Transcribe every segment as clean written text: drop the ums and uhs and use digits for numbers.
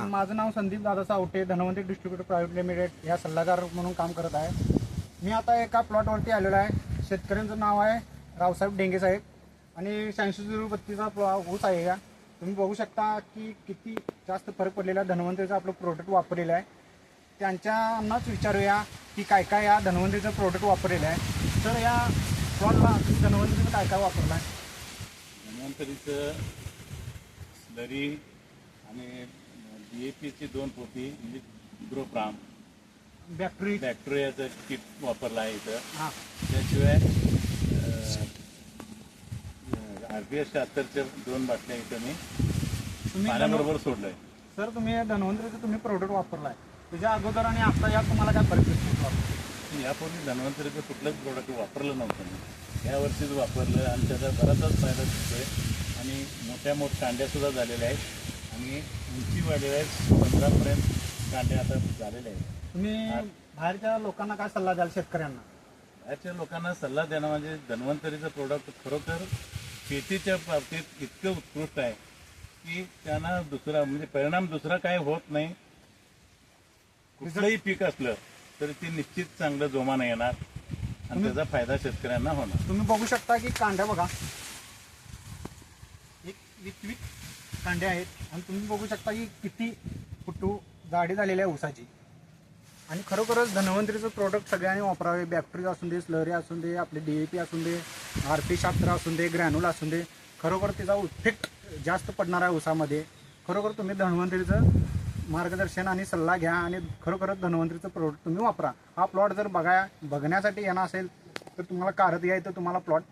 माझं नाव संदीप दादा सावटे, Dhanwanti distributor private limited या सल्लागार म्हणून काम करत आहे. मी आता एका प्लॉटवरती आलेलो आहे. शेतकऱ्यांचं नाव आहे रावसाहेब डेंगे साहेब आणि 8632चा ऊस आहे. या तुम्ही बघू शकता की किती जास्त फरक पडलेला आहे. धनवंतीचं आपलं प्रोडक्ट वापरलेलं आहे. त्यांच्यानाच विचारूया की काय काय या धनवंतीचं प्रोडक्ट वापरलेलं आहे. तर या प्लॉटला तुम्ही धनवंतीचं काय काय वापरलं आहे? धन्वंतरीचं स्लरी आणि DAPची 2 पोती म्हणजे ग्रोप्राम बॅक्टेरियाचं किट वापरलं आहे इथं. हां, त्याशिवाय RPS 76च्या 2 बाटल्या इथं मी पाण्याबरोबर सोडलं आहे. सर, तुम्ही धन्वंतरीचं तुम्ही प्रोडक्ट वापरला आहे. त्याच्या अगोदर आणि आता यात तुम्हाला काय फरक दिसतो? यापूर्वी धन्वंतरीचं कुठलंच प्रोडक्ट वापरलं नव्हतं मी. यावर्षीच वापरलं आणि त्याचा बराचसाच फायदा दिसतोय आणि मोठ्या कांड्यासुद्धा झालेल्या आहेत आणि उंची वाढलेल्या आहेत. 15पर्यंत कांड्या आता झालेल्या आहेत. तुम्ही बाहेरच्या लोकांना काय सल्ला द्याल? शेतकऱ्यांना बाहेरच्या लोकांना सल्ला देणं म्हणजे धन्वंतरीचं प्रोडक्ट खरोखर शेतीच्या बाबतीत इतकं उत्कृष्ट आहे की त्यांना दुसरा म्हणजे परिणाम दुसरा काय होत नाही. कुठलंही पीक असलं तरी ते निश्चित चांगलं जोमानं येणार आणि त्याचा फायदा शेतकऱ्यांना होणार. तुम्ही बघू शकता की कांड्या बघा, एक विकविक कांड्या आहेत आणि तुम्ही बघू शकता की किती फुटू जाडी झालेली आहे ऊसाची. आणि खरोखरच धन्वंतरीचं प्रोडक्ट सगळ्यांनी वापरावे. बॅक्टेरिया असून दे, स्लरी असून दे, आपले DAP असून दे, RP 76 असून दे, ग्रॅन्युल असून दे, खरोखर त्याचा इफेक्ट जास्त पडणार आहे ऊसामध्ये. खरोखर तुम्ही धन्वंतरीचं मार्गदर्शन आणि सल्ला घ्या आणि खरोखरच धन्वंतरीचं प्रोडक्ट तुम्ही वापरा. हा प्लॉट जर बघण्यासाठी येणार असेल तर तुम्हाला कारत या इथं तुम्हाला प्लॉट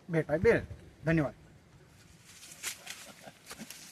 भेटायला मिळेल. धन्यवाद.